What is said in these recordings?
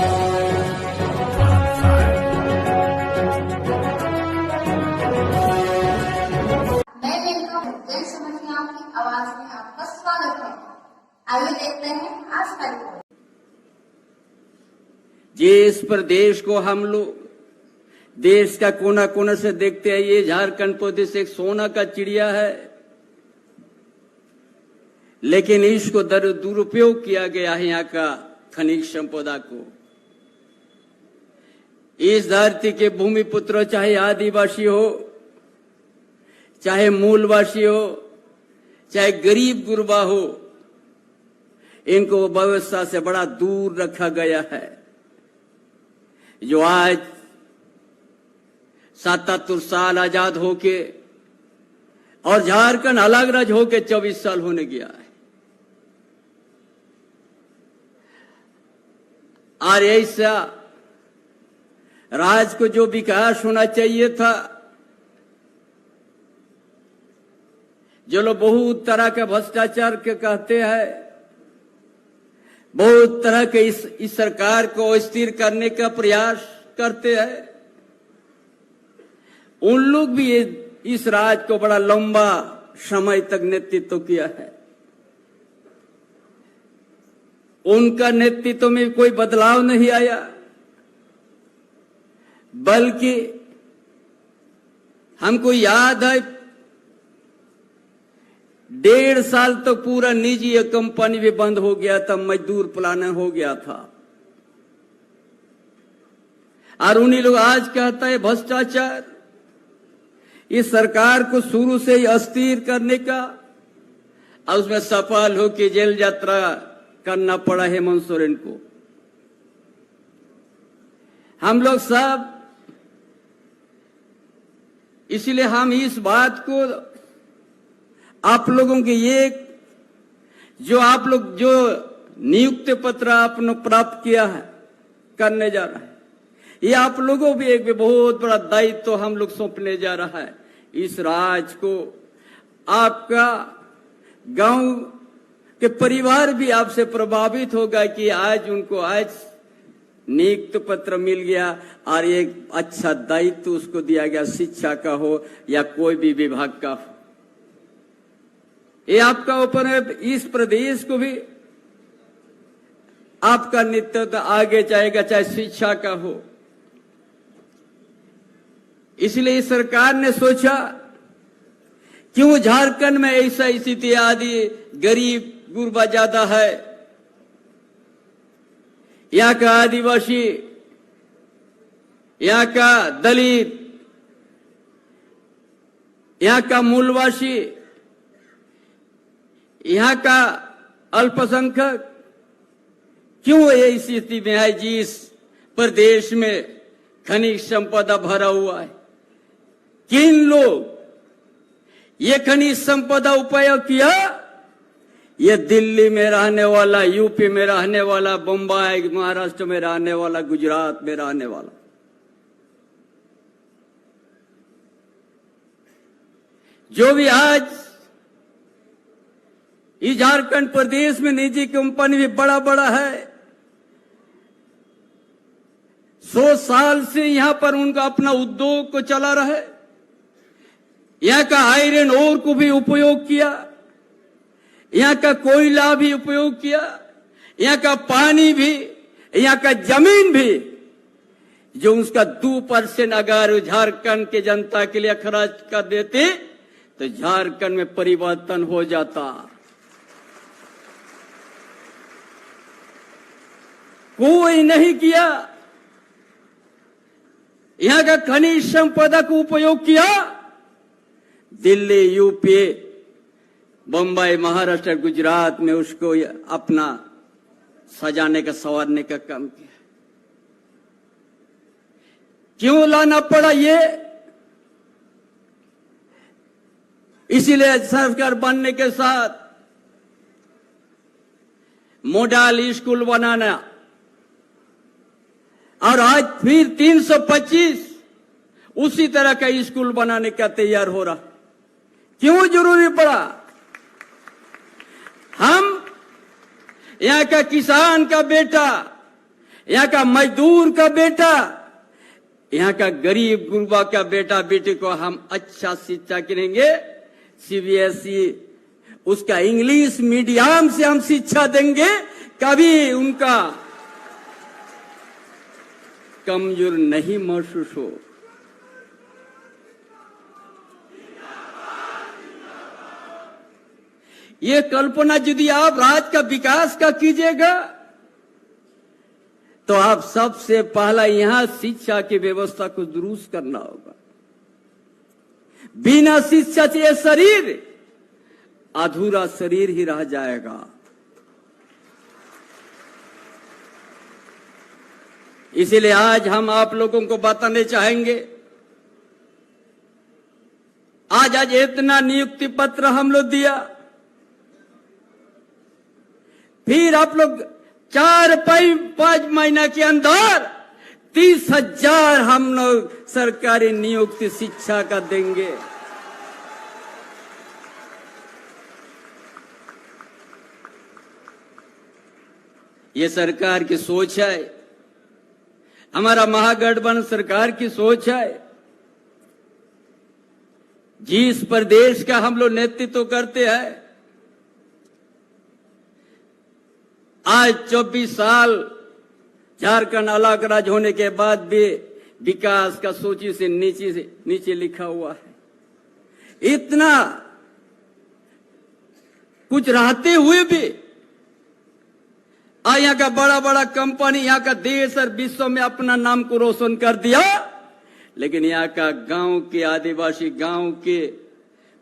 मैं लिखता हूँ जन समस्याओं की आवाज में आपका स्वागत है। आइए देखते हैं आज का रिपोर्ट। जिस प्रदेश को हम लोग देश का कोना कोना से देखते हैं, ये झारखंड प्रदेश एक सोना का चिड़िया है, लेकिन इसको दुरुपयोग किया गया है यहाँ का खनिज संपदा को। इस धरती के भूमि पुत्र चाहे आदिवासी हो, चाहे मूलवासी हो, चाहे गरीब गुरबा हो, इनको व्यवस्था से बड़ा दूर रखा गया है। जो आज 77 साल आजाद होके और झारखंड अलग राज्य होके 24 साल होने गया है, और ऐसा राज्य को जो विकास होना चाहिए था, जो लोग बहुत तरह के भ्रष्टाचार के कहते हैं, बहुत तरह के इस सरकार को स्थिर करने का प्रयास करते हैं, उन लोग भी इस राज्य को बड़ा लंबा समय तक नेतृत्व किया है। उनका नेतृत्व में कोई बदलाव नहीं आया, बल्कि हमको याद है 1.5 साल तक पूरा निजी कंपनी भी बंद हो गया था, मजदूर प्लान हो गया था, और उन्हीं लोग आज कहता है भ्रष्टाचार। इस सरकार को शुरू से ही अस्थिर करने का, और उसमें सफल हो कि जेल यात्रा करना पड़ा हेमंत सोरेन को। हम लोग सब इसलिए हम इस बात को आप लोगों के ये जो आप लोग जो नियुक्ति पत्र आपने प्राप्त किया है, करने जा रहा है, ये आप लोगों भी एक बहुत बड़ा दायित्व तो हम लोग सौंपने जा रहा है। इस राज्य को आपका गांव के परिवार भी आपसे प्रभावित होगा कि आज उनको आज नियुक्ति पत्र मिल गया और एक अच्छा दायित्व उसको दिया गया, शिक्षा का हो या कोई भी विभाग का हो। ये आपका ऊपर है। इस प्रदेश को भी आपका नेतृत्व आगे जाएगा, चाहे शिक्षा का हो। इसलिए इस सरकार ने सोचा क्यों झारखंड में ऐसा स्थिति आदि गरीब गुरबा ज्यादा है, यहाँ का आदिवासी, यहाँ का दलित, यहाँ का मूलवासी, यहाँ का अल्पसंख्यक क्यों ये स्थिति में है? जिस प्रदेश में खनिज संपदा भरा हुआ है, किन लोग ये खनिज संपदा उपयोग किया? ये दिल्ली में रहने वाला, यूपी में रहने वाला, बम्बई महाराष्ट्र में रहने वाला, गुजरात में रहने वाला, जो भी आज इस झारखंड प्रदेश में निजी कंपनी भी बड़ा बड़ा है, 100 साल से यहां पर उनका अपना उद्योग को चला रहा है। यहाँ का आयरन ओर को भी उपयोग किया, यहाँ का कोयला भी उपयोग किया, यहाँ का पानी भी, यहाँ का जमीन भी, जो उसका 2% अगर झारखंड के जनता के लिए खर्च कर देते तो झारखंड में परिवर्तन हो जाता। कोई नहीं किया। यहाँ का खनिज संपदा को उपयोग किया, दिल्ली, यूपी, बम्बई, महाराष्ट्र, गुजरात में उसको अपना सजाने का, संवारने का काम किया। क्यों लाना पड़ा ये? इसीलिए सरकार बनने के साथ मॉडल स्कूल बनाना, और आज फिर 325 उसी तरह का स्कूल बनाने का तैयार हो रहा। क्यों जरूरी पड़ा? हम यहाँ का किसान का बेटा, यहाँ का मजदूर का बेटा, यहाँ का गरीब गुरबा का बेटा बेटी को हम अच्छा शिक्षा करेंगे। सीबीएसई उसका इंग्लिश मीडियम से हम शिक्षा देंगे, कभी उनका कमजोर नहीं महसूस हो। ये कल्पना यदि आप राज्य का विकास का कीजिएगा तो आप सबसे पहला यहां शिक्षा की व्यवस्था को दुरुस्त करना होगा। बिना शिक्षा से यह शरीर अधूरा शरीर ही रह जाएगा। इसीलिए आज हम आप लोगों को बताने चाहेंगे, आज इतना नियुक्ति पत्र हम लोग दिया, फिर आप लोग 4-5 महीना के अंदर 30,000 हम लोग सरकारी नियुक्ति शिक्षा का देंगे। ये सरकार की सोच है, हमारा महागठबंधन सरकार की सोच है। जिस प्रदेश का हम लोग नेतृत्व करते हैं, आज 24 साल झारखंड अलग राज्य होने के बाद भी विकास का सूची से नीचे लिखा हुआ है। इतना कुछ रहते हुए भी यहाँ का बड़ा बड़ा कंपनी यहाँ का देश और विश्व में अपना नाम को रोशन कर दिया, लेकिन यहाँ का गांव के आदिवासी, गांव के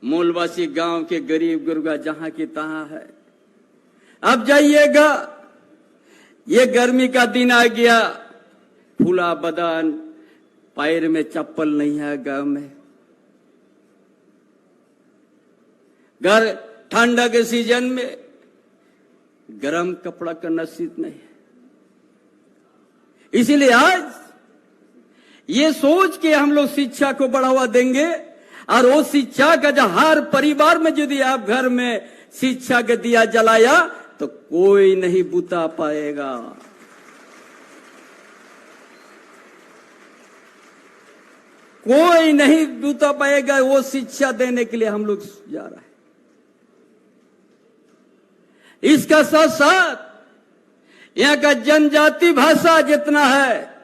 मूलवासी, गांव के गरीब गुरबा जहां की तहां है। अब जाइएगा, ये गर्मी का दिन आ गया, फूला बदन, पैर में चप्पल नहीं है गांव में। घर ठंडा के सीजन में गरम कपड़ा का नसीब नहीं है। इसीलिए आज ये सोच के हम लोग शिक्षा को बढ़ावा देंगे, और वो शिक्षा का जो हर परिवार में यदि आप घर में शिक्षा का दिया जलाया तो कोई नहीं बुता पाएगा। कोई नहीं बुता पाएगा। वो शिक्षा देने के लिए हम लोग जा रहे हैं। इसका साथ साथ यहाँ का जनजाति भाषा जितना है,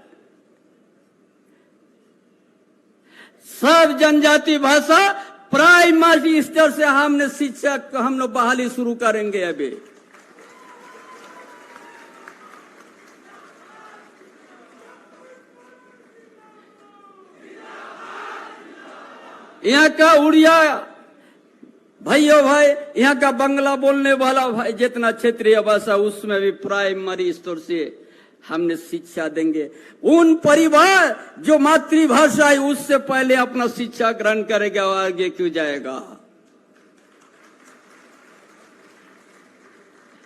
सब जनजाति भाषा प्राइमरी स्तर से हमने शिक्षा को हम लोग बहाली शुरू करेंगे। अभी यहाँ का उड़िया भाइयों भाई, यहाँ का बंगला बोलने वाला भाई, जितना क्षेत्रीय भाषा, उसमें भी प्राइमरी स्तर से हमने शिक्षा देंगे। उन परिवार जो मातृभाषा है उससे पहले अपना शिक्षा ग्रहण करेगा और आगे क्यों जाएगा।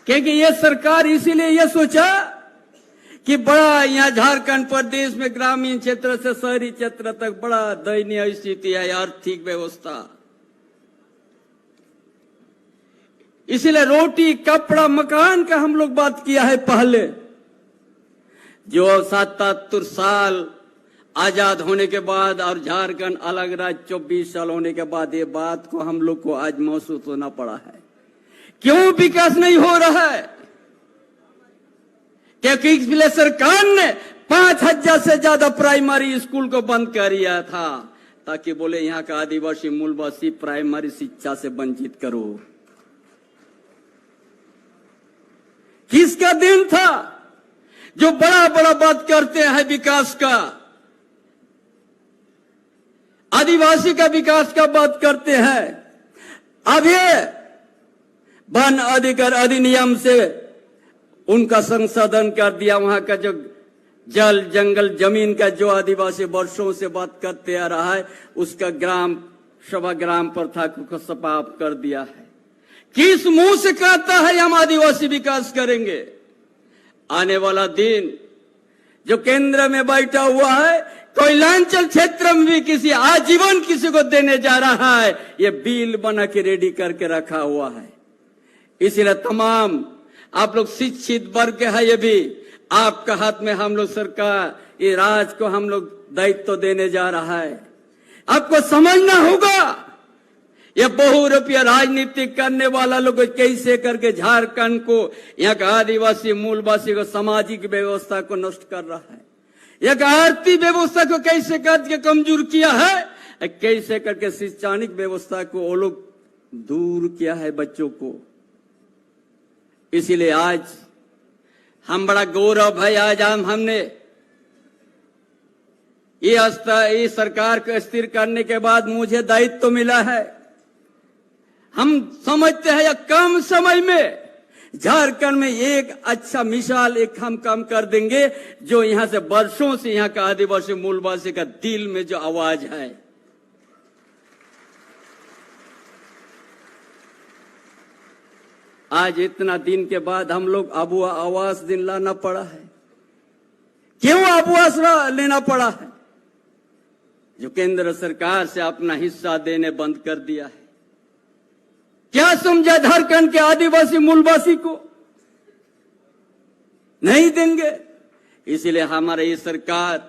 क्योंकि ये सरकार इसीलिए ये सोचा कि बड़ा यहाँ झारखंड प्रदेश में ग्रामीण क्षेत्र से शहरी क्षेत्र तक बड़ा दयनीय स्थिति है, आर्थिक व्यवस्था। इसीलिए रोटी कपड़ा मकान का हम लोग बात किया है पहले। जो 77 साल आजाद होने के बाद और झारखंड अलग राज्य 24 साल होने के बाद, ये बात को हम लोग को आज महसूस होना पड़ा है। क्यों विकास नहीं हो रहा है? क्योंकि पिछले सरकार ने 5,000 से ज्यादा प्राइमरी स्कूल को बंद कर दिया था, ताकि बोले यहाँ का आदिवासी मूलवासी प्राइमरी शिक्षा से वंचित करो। किसका दिन था जो बड़ा बड़ा बात करते हैं विकास का, आदिवासी का विकास का बात करते हैं। अब ये वन अधिकार अधिनियम से उनका संशोधन कर दिया। वहां का जो जल जंगल जमीन का जो आदिवासी वर्षों से बात करते आ रहा है, उसका ग्राम सभा ग्राम प्रथा को समाप्त कर दिया है। किस मुंह से कहता है हम आदिवासी विकास करेंगे? आने वाला दिन जो केंद्र में बैठा हुआ है, कोयलांचल क्षेत्र में भी किसी आजीवन किसी को देने जा रहा है, ये बिल बना के रेडी करके रखा हुआ है। इसलिए तमाम आप लोग शिक्षित वर्ग है, ये भी आपका हाथ में हम लोग सरकार, ये राज को हम लोग दायित्व देने जा रहा है। आपको समझना होगा ये बहुरूपीय राजनीति करने वाला लोग कैसे करके झारखंड को, यहाँ का आदिवासी मूलवासी को, सामाजिक व्यवस्था को नष्ट कर रहा है। यहाँ का आर्थिक व्यवस्था को कैसे करके कमजोर किया है, कैसे करके शैक्षणिक व्यवस्था को वो लोग दूर किया है बच्चों को। इसीलिए आज हम बड़ा गौरव है, आज हमने ये सरकार को स्थिर करने के बाद मुझे दायित्व मिला है। हम समझते हैं कम समय में झारखंड में एक अच्छा मिसाल एक हम काम कर देंगे, जो यहां से वर्षों से यहाँ का आदिवासी मूलवासी का दिल में जो आवाज है। आज इतना दिन के बाद हम लोग आबुआ आवास दिन लाना पड़ा है। क्यों आवास लेना पड़ा है? जो केंद्र सरकार से अपना हिस्सा देने बंद कर दिया है। क्या समझा झारखंड के आदिवासी मूलवासी को? नहीं देंगे। इसीलिए हमारी ये सरकार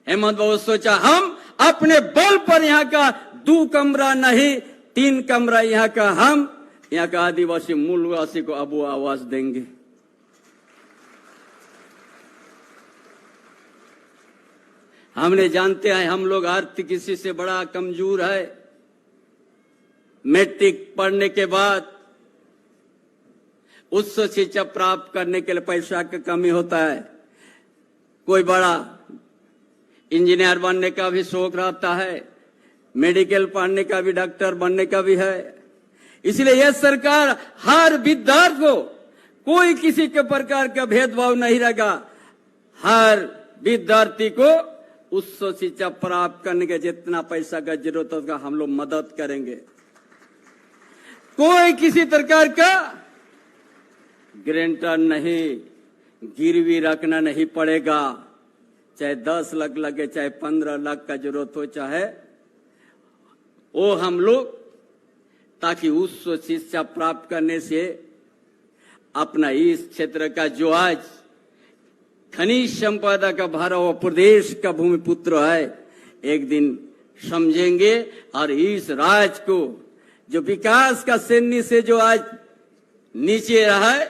हेमंत बाबू सोचा हम अपने बल पर यहाँ का 2 कमरा नहीं 3 कमरा यहाँ का हम यहाँ का आदिवासी मूलवासी को अब आवास देंगे। हमने जानते हैं हम लोग आर्थिक किसी से बड़ा कमजोर है। मैट्रिक पढ़ने के बाद उच्च शिक्षा प्राप्त करने के लिए पैसा का कमी होता है। कोई बड़ा इंजीनियर बनने का भी शौक रहता है, मेडिकल पढ़ने का भी, डॉक्टर बनने का भी है। इसलिए यह सरकार हर विद्यार्थी को कोई किसी के प्रकार का भेदभाव नहीं रहेगा। हर विद्यार्थी को उच्च शिक्षा प्राप्त करने के जितना पैसा का जरूरत होगा हम लोग मदद करेंगे। कोई किसी प्रकार का गारंटर नहीं, गिरवी रखना नहीं पड़ेगा। चाहे 10 लाख लगे, चाहे 15 लाख का जरूरत हो, चाहे वो हम लोग, ताकि उच्च शिक्षा प्राप्त करने से अपना इस क्षेत्र का जो आज खनिज संपदा का भरा हुआ प्रदेश का भूमि पुत्र है, एक दिन समझेंगे और इस राज्य को जो विकास का श्रेणी से जो आज नीचे रहा है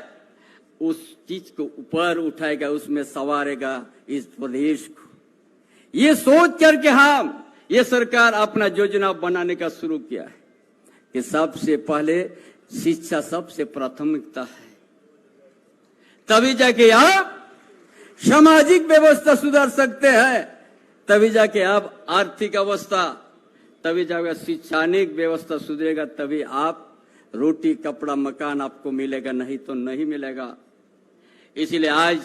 उस चीज को ऊपर उठाएगा, उसमें सवारेगा इस प्रदेश को। ये सोच करके हम ये सरकार अपना योजना बनाने का शुरू किया है कि सबसे पहले शिक्षा सबसे प्राथमिकता है, तभी जाके आप सामाजिक व्यवस्था सुधार सकते हैं, तभी जाके आप आर्थिक अवस्था, तभी जाके शैक्षणिक व्यवस्था सुधरेगा, तभी आप रोटी कपड़ा मकान आपको मिलेगा, नहीं तो नहीं मिलेगा। इसीलिए आज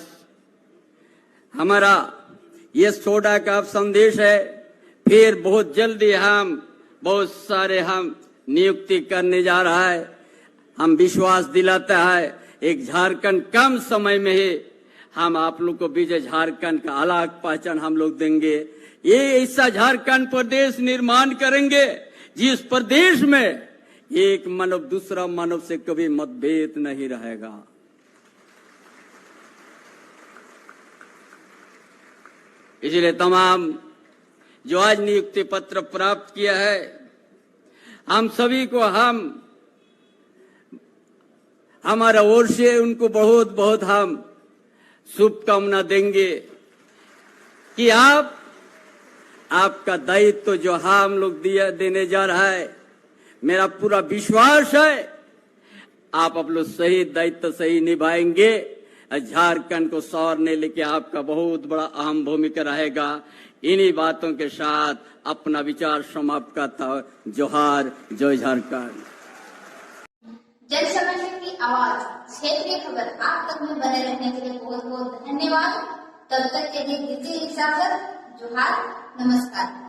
हमारा ये छोटा का संदेश है। फिर बहुत जल्दी हम बहुत सारे हम नियुक्ति करने जा रहा है। हम विश्वास दिलाता है एक झारखंड कम समय में ही हम आप लोग को विजय झारखंड का अलग पहचान हम लोग देंगे। ये ऐसा झारखंड प्रदेश निर्माण करेंगे जिस प्रदेश में एक मानव दूसरा मानव से कभी मतभेद नहीं रहेगा। इसलिए तमाम जो आज नियुक्ति पत्र प्राप्त किया है, हम सभी को हमारा ओर से उनको बहुत बहुत हम शुभकामना देंगे कि आपका दायित्व जो हम लोग देने जा रहा है, मेरा पूरा विश्वास है आप लोग सही दायित्व सही निभाएंगे। झारखंड को संवारने लेके आपका बहुत बड़ा अहम भूमिका रहेगा। इन्हीं बातों के साथ अपना विचार समाप्त करता हूं। जोहार, जय झारखंड। जन समस्या की आवाज क्षेत्रीय खबर आप तक में बने रहने के लिए बहुत बहुत धन्यवाद। तब तक के लिए दीजिए इजाजत। जोहार, नमस्कार।